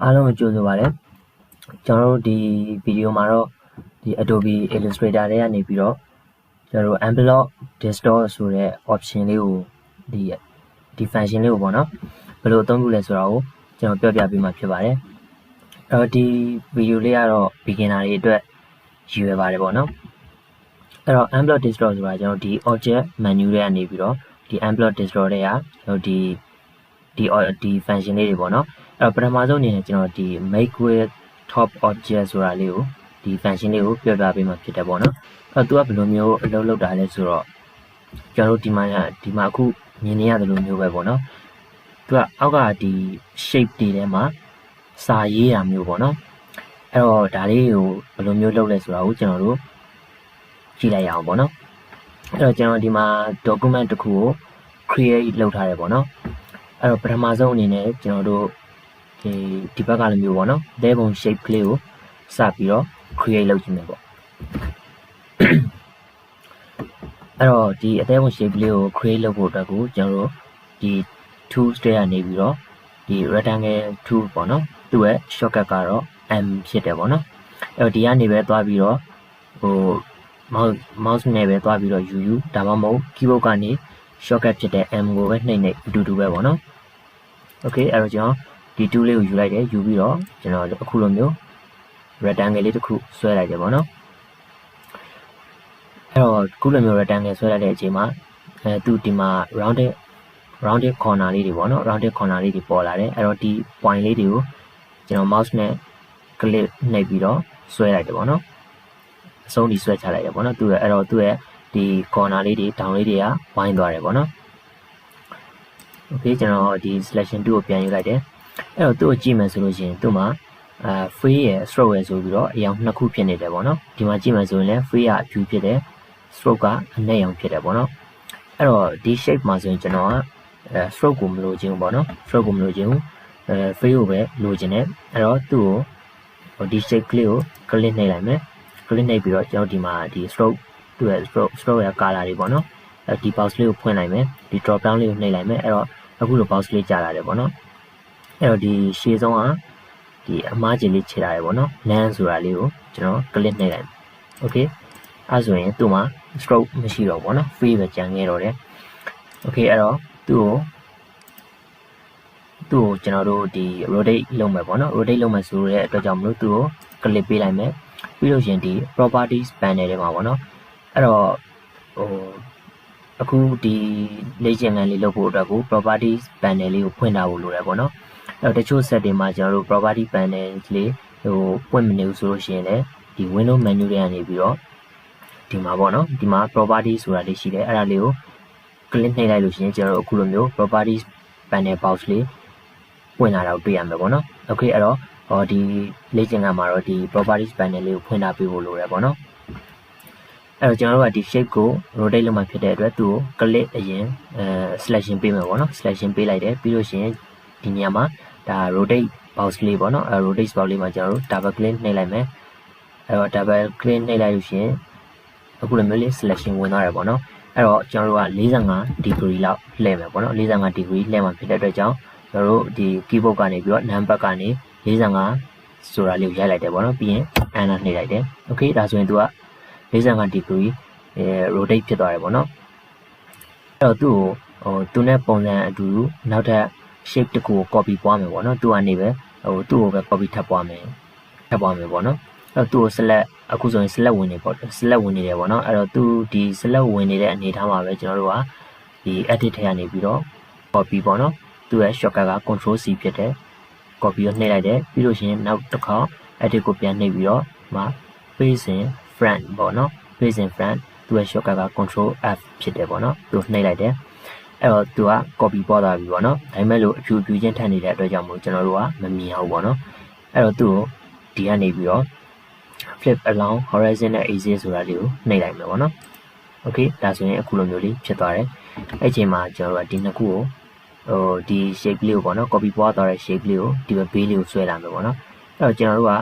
အားလုံးကိုကြိုဆိုပါရစေ။ကျွန်တော်တို့ဒီဗီဒီယိုမှာတော့ဒီ Adobe Illustrator ထဲကနေပြီးတော့ကျွန်တော်တို့ Unblock Distort ဆိုတဲ့ option လေးကိုဒီ function လေးကိုပေါ့နော်ဘယ်လိုအသုံးပြုလဲဆိုတာကိုကျွန်တော်ပြောပြပေးမှာဖြစ်ပါတယ်။အဲ့တော့ဒီဗီဒီယိုလေးကတော့ beginner တွေအတွက်ရည်ရွယ်ပါတယ်ပေါ့နော်။အဲ့တော့ Unblock Distort ဆိုတာကျွန်တော်ဒီ object menu ထဲကနေပြီးတော့ဒီ Unblock Distort တွေကကျွန်တော်ဒီ function လေးတွေပေါ့နော်။အဲ့တော့ပထမဆုံးအနေနဲ့ကျွန်တော်ဒီ make with top object ဆိုတာလေးကိုဒီ function လေးကိုပြောပြပေးမှာဖြစ်တယ်ပေါ့နော်။အဲ့တော့သူကဘယ်လိုမျိုးအလုပ်လုပ်တာလဲဆိုတော့ကျွန်တော်တို့ဒီမှာအခုမြင်နေရတယ်လို့မျိုးပဲပေါ့နော်။သူကအောက်ကဒီ shape တွေထဲမှာစာရေးတာမျိုးပေါ့နော်။အဲ့တော့ဒါလေးကိုဘယ်လိုမျိုးလုပ်လဲဆိုတာကိုကျွန်တော်တို့ကြည့်လိုက်ရအောင်ပေါ့နော်။အဲ့တော့ကျွန်တော်ဒီမှာ document တစ်ခုကို create လုပ်ထားတယ်ပေါ့နော်။အဲ့တော့ပထမဆုံးအနေနဲ့ကျွန်တော်တို့ဒီဘက်ကလိုမျိုးပေါ့နော်အသေးပုံ shape ကလေးကိုစပြီးတော့ create လုပ်ကြည့်မယ်ပေါ့အဲ့တော့ဒီအသေးပုံ shape ကလေးကို create လုပ်ဖို့အတွက်ကိုကျွန်တော်တို့ဒီ tools တွေကနေပြီးတော့ဒီ rectangle tool ပေါ့နော်သူ့ရဲ့ shortcut ကတော့ M ဖြစ်တယ်ပေါ့နော်အဲ့တော့ဒီကနေပဲသွားပြီးတော့mouse နဲ့ပဲသွားပြီးတော့ယူဒါမှမဟုတ် keyboard ကနေ shortcut ဖြစ်တဲ့ M ကိုပဲနှိပ်အတူတူပဲပေါ့နော် okay အဲ့တော့ကျွန်တော်ဒီ tool လေးကိုယူလိုက်တယ်ယူပြီးတော့ကျွန်တော်အခုလိုမျိုး rectangle လေးတစ်ခုဆွဲလိုက်တယ်ပေါ့နော်အဲ့တော့အခုလိုမျိုး rectangle ဆွဲလိုက်တဲ့အချိန်မှာသူဒီမှာ rounded corner လေးတွေပေါ့နော် rounded corner လေးတွေပေါ်လာတယ်အဲ့တော့ဒီ point လေးတွေကိုကျွန်တော် mouse နဲ့ click နှိပ်ပြီးတော့ဆွဲလိုက်တယ်ပေါ့နော်အဆုံးထိဆွဲချလိုက်တယ်ပေါ့နော်အဲ့တော့သူ့ရဲ့ဒီ corner လေးတွေ down လေးတွေကဝိုင်းသွားတယ်ပေါ့နော် okay ကျွန်တော်ဒီ selection 2ကိုပြန်ယူလိုက်တယ်အဲ့တော့သူ့ကိုကြည့်မယ်ဆိုလို့ရှိရင်သူ့မှာfree ရယ် stroke ရယ်ဆိုပြီးတော့အရောင်နှစ်ခုဖြစ်နေတယ်ပေါ့နော်ဒီမှာကြည့်မယ်ဆိုရင်လည်း free ကအဖြူဖြစ်တယ် stroke ကအနက်ရောင်ဖြစ်တယ်ပေါ့နော်အဲ့တော့ဒီ shape မှာဆိုရင်ကျွန်တော်ကstroke ကိုမလိုချင်ဘူးပေါ့နော် stroke ကိုမလိုချင်ဘူးfree ကိုပဲလိုချင်တယ်အဲ့တော့သူ့ကိုဒီ shape ကလေးကို click နှိပ်လိုက်မယ် click နှိပ်ပြီးတော့ကျွန်တော်ဒီမှာဒီ stroke သူ့ရဲ့ stroke ရဲ့ color တွေပေါ့နော်ဒီ box လေးကိုဖွင့်လိုက်မယ်ဒီ drop down လေးကိုနှိပ်လိုက်မယ်အဲ့တော့အခုလို box လေးကြာလာတယ်ပေါ့နော်အဲ့တော့ဒီရှေ့ဆုံးကဒီအမားကြီးလေးခြေထားရပေါ့နော် land ဆိုတာလေးကိုကျွန်တော် click နှိပ်လိုက် okay အဲ့ဆိုရင်သူ့မှာ stroke မရှိတော့ဘူးเนาะ free ပဲကြံခဲ့တော့တယ် okay အဲ့တော့သူ့ကိုကျွန်တော်တို့ဒီ rotate လုပ်မယ်ပေါ့နော် rotate လုပ်မယ်ဆိုတဲ့အတွက်ကြောင့်မလို့သူ့ကို click ပေးလိုက်မယ်ပြီးလို့ရှိရင်ဒီ properties panel ထဲမှာပေါ့နော်အဲ့တော့အခုဒီလေ့ကျင့်ခန်းလေးလုပ်ဖို့အတွက်ကို properties panel လေးကိုဖွင့်ထားဖို့လိုတယ်ပေါ့နော်အဲ့တော့တချို့ set တွေမှာကျွန်တော်တို့ property panel လေးပွင့်မနေဘူးဆိုလို့ရှိရင်လည်းဒီ window menu တွေကနေပြီးတော့ဒီမှာပေါ့နော်ဒီမှာ property ဆိုတာလေးရှိတယ်အဲ့ဒါလေးကို click နှိပ်လိုက်လို့ရှိရင်ကျွန်တော်တို့အခုလိုမျိုး properties panel box လေးပွင့်လာတာကိုတွေ့ရမှာပေါ့နော် okay အဲ့တော့ဒီလေ့ကျင့်ခန်းမှာတော့ဒီ properties panel လေးကိုဖွင့်ထားပေးဖို့လိုတယ်ပေါ့နော်အဲ့တော့ကျွန်တော်တို့ကဒီ shape ကို rotate လုပ်မှဖြစ်တဲ့အတွက်သူ့ကို click အရင်selection ပေးမယ်ပေါ့နော် selection ပေးလိုက်တယ်ပြီးလို့ရှိရင်ဒီနေရာမှာဒါ rotate box လေးပေါ့နော်rotate box လေးမှာကျွန်တော်တို့ double click နှိပ်လိုက်မယ်အဲ့တော့ double click နှိပ်လိုက်လို့ရှိရင်အခုလိုမျိုးလေး selection ဝင်သွားတယ်ပေါ့နော်အဲ့တော့ကျွန်တော်တို့က45 degree လောက်လှည့်မယ်ပေါ့နော်45 degree လှည့်မှဖြစ်တဲ့အတွက်ကြောင့်ကျွန်တော်တို့ဒီ keyboard ကနေပြီးတော့ number ကနေ45ဆိုတာလေးကိုရိုက်လိုက်တယ်ပေါ့နော်ပြီးရင် enter နှိပ်လိုက်တယ် okay ဒါဆိုရင်သူက45 degree rotate ဖြစ်သွားတယ်ပေါ့နော်အဲ့တော့သူနဲ့ပုံစံအတူနောက်ထပ် shape တစ်ခုကို copy ပွားမယ်ပေါ့နော်သူကနေပဲသူ့ကိုပဲ copy ထပ်ပွားမယ်ပေါ့နော်အဲ့တော့သူ့ကို select အခုဆိုရင် select ဝင်နေပေါ့ select ဝင်နေတယ်ပေါ့နော်အဲ့တော့သူဒီ select ဝင်နေတဲ့အနေထားမှာပဲကျွန်တော်တို့ကဒီ edit ထဲကနေပြီးတော့ copy ပေါ့နော်သူ့ရဲ့ shortcut က control C ဖြစ်တယ် copy ကိုနှိပ်လိုက်တယ်ပြီးလို့ရှိရင်နောက်တစ်ခါ edit ကိုပြန်နှိပ်ပြီးတော့မှာ paste in front ပေါ့နော် paste in front သူ့ရဲ့ shortcut က control F ဖြစ်တယ်ပေါ့နော်သူနှိပ်လိုက်တယ်အဲ့တော့သူက copy ပေါ်သွားပြီပေါ့နော်ဒါပေမဲ့လို့အဖြူချင်းထပ်နေတဲ့အတွက်ကြောင့်မို့ကျွန်တော်တို့ကမမြင်အောင်ပေါ့နော်အဲ့တော့သူ့ကိုဒီကနေပြီးတော့ flip along horizontal axis ဆိုတာလေးကိုနှိပ်လိုက်မယ်ပေါ့နော် okay ဒါဆိုရင်အခုလိုမျိုးလေးဖြစ်သွားတယ်အဲ့ချိန်မှာကျွန်တော်တို့ကဒီနှစ်ခုကိုဒီ shape လေးကိုပေါ့နော် copy ပွားသွားတဲ့ shape လေးကိုဒီဘက်ဘေးလေးကိုဆွဲလာမယ်ပေါ့နော်အဲ့တော့ကျွန်တော်တို့က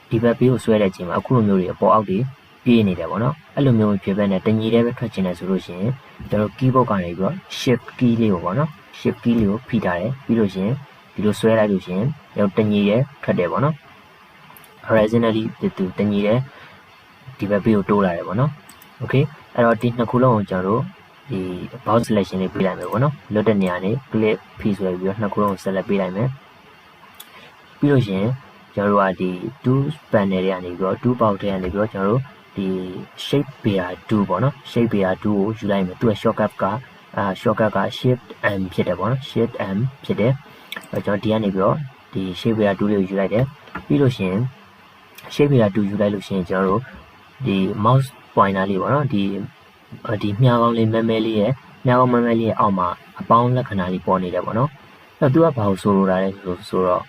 ဒီဘက်ဘေးကိုဆွဲတဲ့အချိန်မှာအခုလိုမျိုးတွေအပေါ်အောက်တွေပြေးနေတယ်ပေါ့နော်အဲ့လိုမျိုးဖြစ်ပဲနဲ့တညီတည်းပဲထွက်ချင်တယ်ဆိုလို့ရှိရင်ကျွန်တော် keyboard ကနေပြီးတော့ shift key လေးကိုပေါ့နော် shift key လေးကိုဖိထားတယ်ပြီးလို့ရှိရင် ဒီလိုဆွဲလိုက်လို့ရှိရင်ကျွန်တော်တညီရဲထွက်တယ်ပေါ့နော် horizontally တူတညီရဲဒီဘက်ဘေးကိုတိုးလာတယ်ပေါ့နော် okay အဲ့တော့ဒီနှစ်ခုလုံးကိုကျွန်တော်တို့ဒီ box selection လေးပေးလိုက်မယ်ပေါ့နော်လွတ်တဲ့နေရာနေ click ဖိဆွဲပြီးတော့နှစ်ခုလုံးကို select ပေးလိုက်မယ်ပြီးလို့ရှိရင်ကျွန်တော်တို့ကဒီ tool panel တွေကနေပြီးတော့ tool box တွေကနေပြီးတော့ကျွန်တော်တို့ဒီ shape bear 2ပေါ့နော် shape bear 2ကိုယူလိုက်မယ်သူ့ရဲ့ shortcut ကshortcut က shift m ဖြစ်တယ်ပေါ့နော် shift m ဖြစ်တယ်ကျွန်တော်ဒီကနေပြီးတော့ဒီ shape bear 2လေးကိုယူလိုက်တယ်ပြီးလို့ရှိရင် shape bear 2ယူလိုက်လို့ရှိရင်ကျွန်တော်တို့ဒီ mouse pointer လေးပေါ့နော်ဒီမြားကောင်းလေးမဲမဲလေးရဲ့မြားကောင်းမဲမဲလေးရဲ့အောက်မှာအပေါင်းလက္ခဏာလေးပေါ်နေတယ်ပေါ့နော်အဲ့တော့သူကဘာလို့ဆိုလိုတာလဲဆိုတော့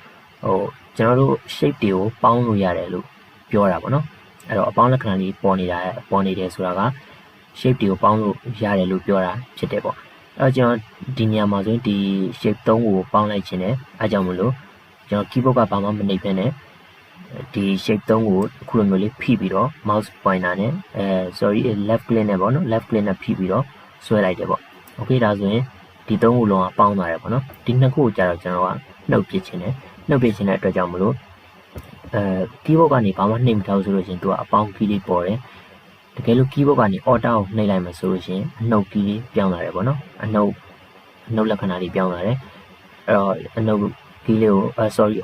ကျွန်တော်တို့ shape တွေကိုပေါင်းလို့ရတယ်လို့ပြောတာပေါ့နော်အဲ့တော့အပေါင်းလက္ခဏာလေးပေါ်နေတယ်ဆိုတာက shape တွေကိုပေါင်းလို့ရတယ်လို့ပြောတာဖြစ်တယ်ပေါ့အဲ့တော့ကျွန်တော်ဒီနေရာမှာဆိုရင်ဒီ shape 3ကိုပေါင်းလိုက်ခြင်းနဲ့အားကြောင့်မလို့ကျွန်တော် keyboard ကဘာမှမနှိပ်ဖ ೇನೆ ဒီ shape 3ကိုအခုလိုမျိုးလေးဖိပြီးတော့ mouse pointer နဲ့left click နဲ့ပေါ့နော် left click နဲ့ဖိပြီးတော့ဆွဲလိုက်တယ်ပေါ့ okay ဒါဆိုရင်ဒီ3ခုလုံးကပေါင်းသွားတယ်ပေါ့နော်ဒီနှစ်ခုကိုကြာတော့ကျွန်တော်ကနှုတ်ပစ်ခြင်းနဲ့အတွက်ကြောင့်မလို့keyboard ကနေဘာမှနှိပ်မထားဘူးဆိုလို့ရှိရင်သူကအပေါင်း key လေးပေါ်တယ်တကယ်လို့ keyboard ကနေ order ကိုနှိပ်လိုက်မှဆိုလို့ရှိရင်အနှုတ် key လေးပြောင်းလာတယ်ပေါ့နော်အနှုတ်လက္ခဏာလေးပြောင်းလာတယ်အဲ့တော့အနှုတ် key လေးကို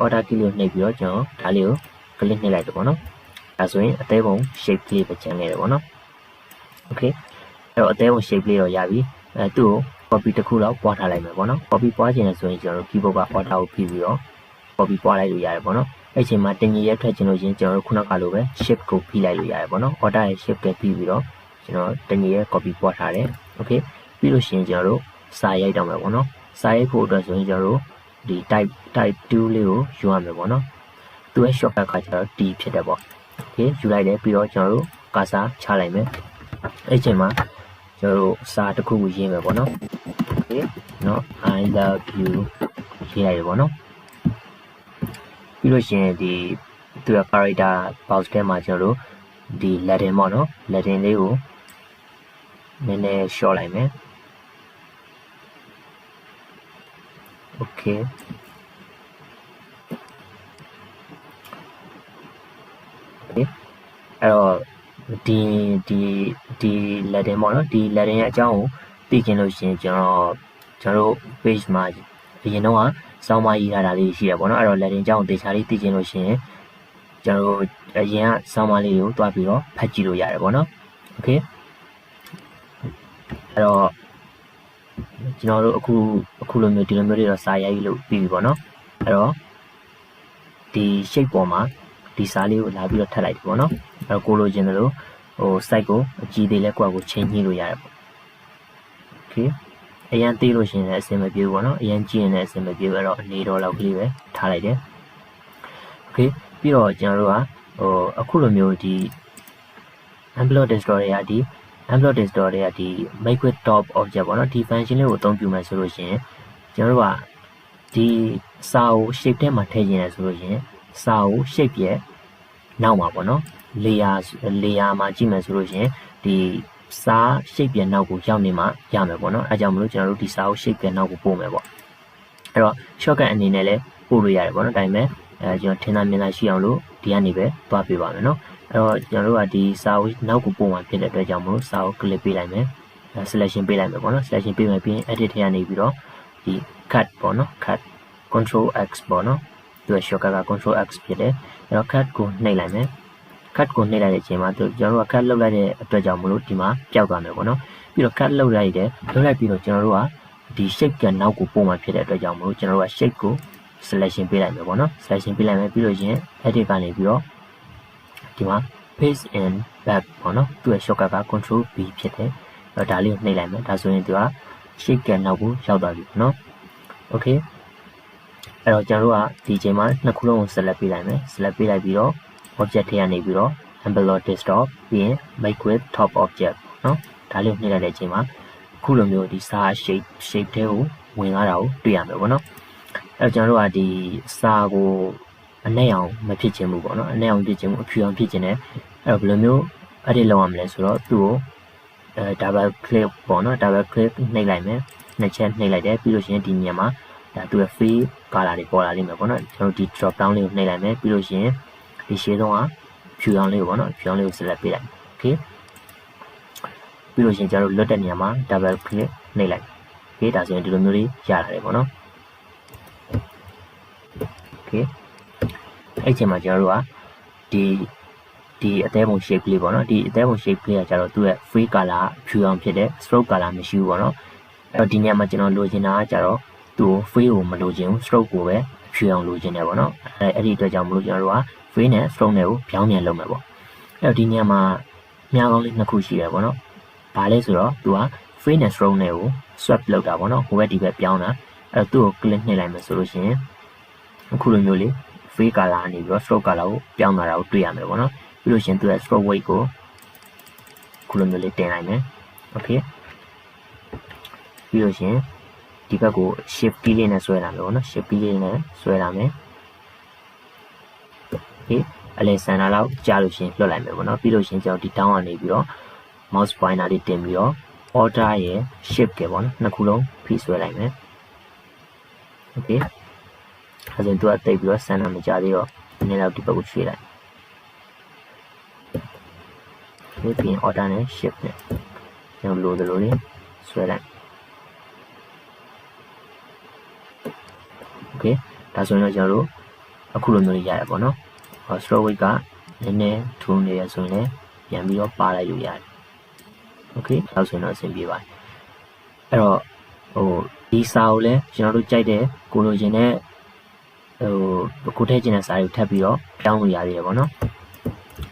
order key လေးကိုနှိပ်ပြီးတော့ကျွန်တော်ဒါလေးကို click နှိပ်လိုက်တယ်ပေါ့နော်ဒါဆိုရင်အသေးပုံ shape လေးပဲကျန်နေတယ်ပေါ့နော် okay အဲ့တော့အသေးပုံ shape လေးတော့ရပြီသူ့ကို copy တစ်ခုတော့ပွားထားလိုက်မယ်ပေါ့နော် copy ပွားခြင်းလဲဆိုရင်ကျွန်တော်တို့ keyboard က order ကိုဖိပြီးတော့ copy ပွားလိုက်လို့ရတယ်ပေါ့နော်အဲ့ချိန်မှာတင်ကြီးရက်ထွက်ခြင်းလို့ရှင်ကျွန်တော်တို့ခုနကလိုပဲ shift ကိုဖိလိုက်လို့ရတယ်ပေါ့နော် order ရဲ့ shift ကိုဖိပြီးတော့ကျွန်တော်တင်ကြီးရဲ့ copy ပွားထားတယ် okay ပြီးလို့ရှင်ကျွန်တော်တို့စာရိုက်တော့မယ်ပေါ့နော်စာရိုက်ဖို့အတွက်ဆိုရင်ကျွန်တော်တို့ဒီ type 2လေးကိုယူရမယ်ပေါ့နော်သူ့ရဲ့ shortcut ကကျွန်တော် T ဖြစ်တယ်ပေါ့ okay ယူလိုက်တယ်ပြီးတော့ကျွန်တော်တို့ကာစာချလိုက်မယ်အဲ့ချိန်မှာကျွန်တော်တို့စာတစ်ခုကိုရေးမယ်ပေါ့နော် okay နော် I love you ရေးလိုက်ရပေါ့နော်ပြီးလို့ရှိရင်ဒီသူ့ရဲ့ character box ထဲမှာကျွန်တော်တို့ဒီ Latin ပေါ့နော် Latin လေးကိုနည်းနည်း short လိုက်မယ် okay အဲ့တော့ဒီ Latin ပေါ့နော်ဒီ Latin ရဲ့အကြောင်းကိုသိချင်လို့ရှိရင်ကျွန်တော်တို့ page မှာအရင်တော့စောင်းမရေးထားတာလေးရှိရပေါ့နော်အဲ့တော့ Latin အကြောင်းကိုသေချာလေးသိချင်လို့ရှိရင်ကျွန်တော်တို့အရင်ကစောင်းမလေးကိုတွားပြီးတော့ဖတ်ကြည့်လို့ရတယ်ပေါ့နော် okay အဲ့တော့ကျွန်တော်တို့အခုလိုမျိုးဒီလိုမျိုးတွေတော့စာရိုက်လို့ပြီးပြီပေါ့နော်အဲ့တော့ဒီ shape ပေါ်မှာဒီစာလေးကိုလာပြီးတော့ထပ်လိုက်တယ်ပေါ့နော်အဲ့တော့ကိုလိုချင်တယ်လို့site ကိုအကြည့်သေးလဲကိုယ့်ကိုချိန်ညှိလို့ရတယ်ပေါ့ okay အရင်သေးလို့ရှိရင်လည်းအဆင်မပြေဘူးပေါ့နော်အရင်ကြည့်ရင်လည်းအဆင်မပြေဘူးအဲ့တော့အနေတော်လောက်ကလေးပဲထားလိုက်တယ် okay ပြီးတော့ကျွန်တော်တို့ကအခုလိုမျိုးဒီ envelope desktop တွေကဒီ make with top object ပေါ့နော်ဒီ function လေးကိုအသုံးပြုမယ်ဆိုလို့ရှိရင်ကျွန်တော်တို့ကဒီစာကို shape ထဲမှာထည့်ခြင်းလဲဆိုလို့ရှိရင်စာကို shape ရဲ့နောက်မှာပေါ့နော် layer မှာကြည့်မယ်ဆိုလို့ရှိရင်ဒီစာ shape ရဲ့နောက်ကိုရောက်နေမှရမယ်ပေါ့နော်အဲကြောင့်မလို့ကျွန်တော်တို့ဒီစာကို shape ရဲ့နောက်ကိုပို့မယ်ပေါ့အဲ့တော့ shortcut အနေနဲ့လည်းပို့လို့ရတယ်ပေါ့နော်ဒါပေမဲ့ကျွန်တော်ထင်သာမြင်သာရှိအောင်လို့ဒီကနေပဲသွားပြပါမယ်နော်အဲ့တော့ကျွန်တော်တို့ကဒီစာကိုနောက်ကိုပို့မှဖြစ်တဲ့အတွက်ကြောင့်မလို့စာကို click ပေးလိုက်မယ် selection ပေးလိုက်မယ်ပေါ့နော် selection ပေးမယ်ပြီးရင် edit ထဲကနေပြီးတော့ဒီ cut ပေါ့နော် cut control x ပေါ့နော်သူ့ shortcut က control x ဖြစ်တယ်အဲ့တော့ cut ကိုနှိပ်လိုက်မယ် cut ကိုနှိပ်လိုက်တဲ့အချိန်မှာကျွန်တော်တို့က cut လုပ်လိုက်တဲ့အတွက်ကြောင့်မလို့ဒီမှာပျောက်သွားမယ်ပေါ့နော်ပြီးတော့ cut လုပ်လိုက်ပြီးတော့ကျွန်တော်တို့ကဒီ shape ကနောက်ကိုပို့မှဖြစ်တဲ့အတွက်ကြောင့်မလို့ကျွန်တော်တို့က shape ကို selection ပေးလိုက်မယ်ပေါ့နော် selection ပေးလိုက်မယ်ပြီးလို့ရင် edit ကနေပြီးတော့ဒီမှာ paste in back ပေါ့နော်သူ့ရဲ့ shortcut က control B ဖြစ်တယ်အဲ့ဒါလေးကိုနှိပ်လိုက်မယ်ဒါဆိုရင်သူက shape ကနောက်ကိုရောက်သွားပြီပေါ့နော် okay အဲ့တော့ကျွန်တော်တို့ကဒီချိန်မှာနှစ်ခုလုံးကို select ပေးလိုက်မယ် select ပေးလိုက်ပြီးတော့ object ထဲကနေပြီးတော့ envelope desktop ပြီးရင် make with top object เนาะဒါလေးကိုနှိပ်လိုက်တဲ့အချိန်မှာအခုလိုမျိုးဒီစာ shape ထဲကိုဝင်လာတာကိုတွေ့ရမယ်ပေါ့နော်အဲ့တော့ကျွန်တော်တို့ကဒီစာကိုအနက်အောင်မဖြစ်ချင်ဘူးပေါ့နော်အနက်အောင်ဖြစ်ချင်ဘူးအဖြူအောင်ဖြစ်ချင်တယ်အဲ့တော့ဘယ်လိုမျိုး edit လုပ်ရမလဲဆိုတော့သူ့ကိုdouble click ပေါ့နော် double click နှိပ်လိုက်မယ်နှစ်ချက်နှိပ်လိုက်တယ်ပြီးလို့ရှိရင်ဒီနေရာမှာ ဒါသူ့ရဲ့ free color တွေပေါ်လာလိမ့်မယ်ပေါ့နော်ကျွန်တော်ဒီ drop down လေးကိုနှိပ်လိုက်မယ်ပြီးလို့ရှိရင်ဒီရှေ့ဆုံးကဖြူရောင်လေးကိုပေါ့နော်ဖြူရောင်လေးကို select ပေးလိုက် okay ပြီးလို့ရှိရင်ကျွန်တော်လွတ်တဲ့နေရာမှာ double click နှိပ်လိုက် okay ဒါဆိုရင်ဒီလိုမျိုးလေးရလာတယ်ပေါ့နော် okay အဲ့ချိန်မှာကျွန်တော်တို့ကဒီအသေးပုံ shape လေးပေါ့နော်ဒီအသေးပုံ shape လေးကကျတော့သူ့ရဲ့ free color ဖြူအောင်ဖြစ်တဲ့ stroke color မရှိဘူးပေါ့နော်အဲ့တော့ဒီနေရာမှာကျွန်တော်လိုချင်တာကကျတော့သူ့ free ကိုမလိုချင်ဘူး stroke ကိုပဲဖြူအောင်လိုချင်တယ်ပေါ့နော်အဲ့ဒီအတွက်ကြောင့်မလို့ကျွန်တော်တို့က free နဲ့ stroke နဲ့ကိုပြောင်းပြန်လုပ်မယ်ပေါ့အဲ့တော့ဒီနေရာမှာမြားကောင်းလေးနှစ်ခုရှိတယ်ပေါ့နော်ဘာလဲဆိုတော့သူက free နဲ့ stroke နဲ့ကို swap လုပ်တာပေါ့နော်ဟိုဘက်ဒီဘက်ပြောင်းတာအဲ့တော့သူ့ကို click နှိပ်လိုက်မယ်ဆိုလို့ရှိရင်အခုလိုမျိုးလေး free color ကနေပြီးတော့ stroke color ကိုပြောင်းလာတာကိုတွေ့ရမယ်ပေါ့နော်ပြီးလို့ရှိရင်သူရဲ့ stroke weight ကိုခုလိုမျိုးလေးတင်လိုက်မယ် okay ပြီးလို့ရှိရင်ဒီဘက်ကို shift key လေးနဲ့ဆွဲလာမယ်ပေါ့နော် shift key လေးနဲ့ဆွဲလာမယ် okay အလဲစံနာလောက်ကြားလို့ရှိရင်လွှတ်လိုက်မယ်ပေါ့နော်ပြီးလို့ရှိရင်ကျွန်တော်ဒီ down ကနေပြီးတော့ mouse pointer လေးတင်ပြီးတော့ order ရဲ့ shift ကပေါ့နော်နှစ်ခုလုံးဖိဆွဲလိုက်မယ် okay အဲဒါသူကတိတ်ပြီးတော့စံနာမကြသေးတော့ဒီနေ့တော့ဒီဘက်ကိုရွှေ့လိုက်ဒီပြင် order နဲ့ shift နဲ့ကျွန်တော်လိုသလိုလေးဆွဲလိုက် okay ဒါဆိုရင်တော့ကျွန်တော်တို့အခုလိုမျိုးရတယ်ပေါ့နော် stroke weight ကနည်းနည်းထူနေရဆိုရင်လည်းပြန်ပြီးတော့ပါလိုက်လို့ရတယ် okay ဒါဆိုရင်တော့အဆင်ပြေပါတယ်အဲ့တော့ဒီစာကိုလည်းကျွန်တော်တို့ကြိုက်တဲ့ကိုလိုချင်တဲ့ကိုထည့်ချင်တဲ့စာတွေကိုထပ်ပြီးတော့ပြောင်းလို့ရသေးတယ်ပေါ့နော်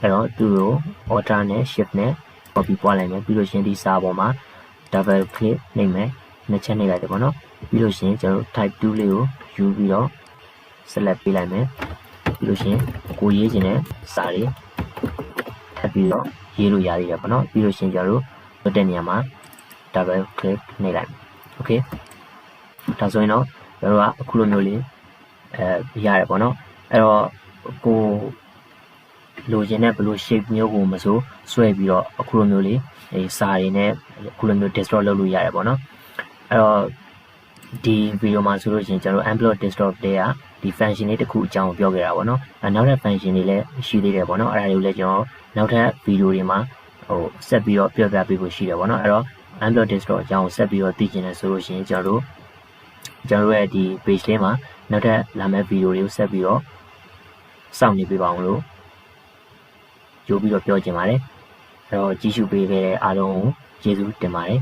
အဲ့တော့သူ့ကို order နဲ့ shift နဲ့ copy ပွားလိုက်မယ်ပြီးလို့ရှိရင်ဒီစာပေါ်မှာ double click နှိပ်မယ်နှစ်ချက်နှိပ်လိုက်တယ်ပေါ့နော်ပြီးလို့ရှိရင်ကျွန်တော်တို့ type 2လေးကိုယူပြီးတော့ select ပေးလိုက်မယ်ပြီးလို့ရှိရင်ကိုရေးချင်တဲ့စာတွေထပ်ပြီးတော့ရေးလို့ရသေးတယ်ပေါ့နော်ပြီးလို့ရှိရင်ကျွန်တော်တို့လွတ်တဲ့နေရာမှာ double click နှိပ်လိုက် okay ဒါဆိုရင်တော့ကျွန်တော်တို့ကအခုလိုမျိုးလေးရတယ်ပေါ့နော်အဲ့တော့ကိုလိုချင်တဲ့ဘယ်လို shape မျိုးကိုမဆိုဆွဲပြီးတော့အခုလိုမျိုးလေးစာတွေနဲ့အခုလိုမျိုး desktop လုပ်လို့ရတယ်ပေါ့နော်အဲ့တော့ဒီဗီဒီယိုမှာဆိုလို့ရှိရင်ကျွန်တော် Amplot desktop တွေကဒီ function လေးတစ်ခုအကြောင်းပြောခဲ့တာပေါ့နော်နောက်ထပ် function တွေလည်းရှိသေးတယ်ပေါ့နော်အဲ့ဒါတွေကိုလည်းကျွန်တော်နောက်ထပ်ဗီဒီယိုတွေမှာဆက်ပြီးတော့ပြောပြပေးဖို့ရှိတယ်ပေါ့နော်အဲ့တော့ Amplot desktop အကြောင်းကိုဆက်ပြီးတော့သိချင်တယ်ဆိုလို့ရှိရင်ကျွန်တော်တို့ရဲ့ဒီ page လေးမှာနောက်ထပ်လာမယ့်ဗီဒီယိုတွေကိုဆက်ပြီးတော့စောင့်နေပေးပါအောင်လို့ကြိုးပြီးတော့ပြောချင်ပါတယ်အဲ့တော့ကြည့်ရှုပေးခဲ့တဲ့အားလုံးကိုကျေးဇူးတင်ပါတယ်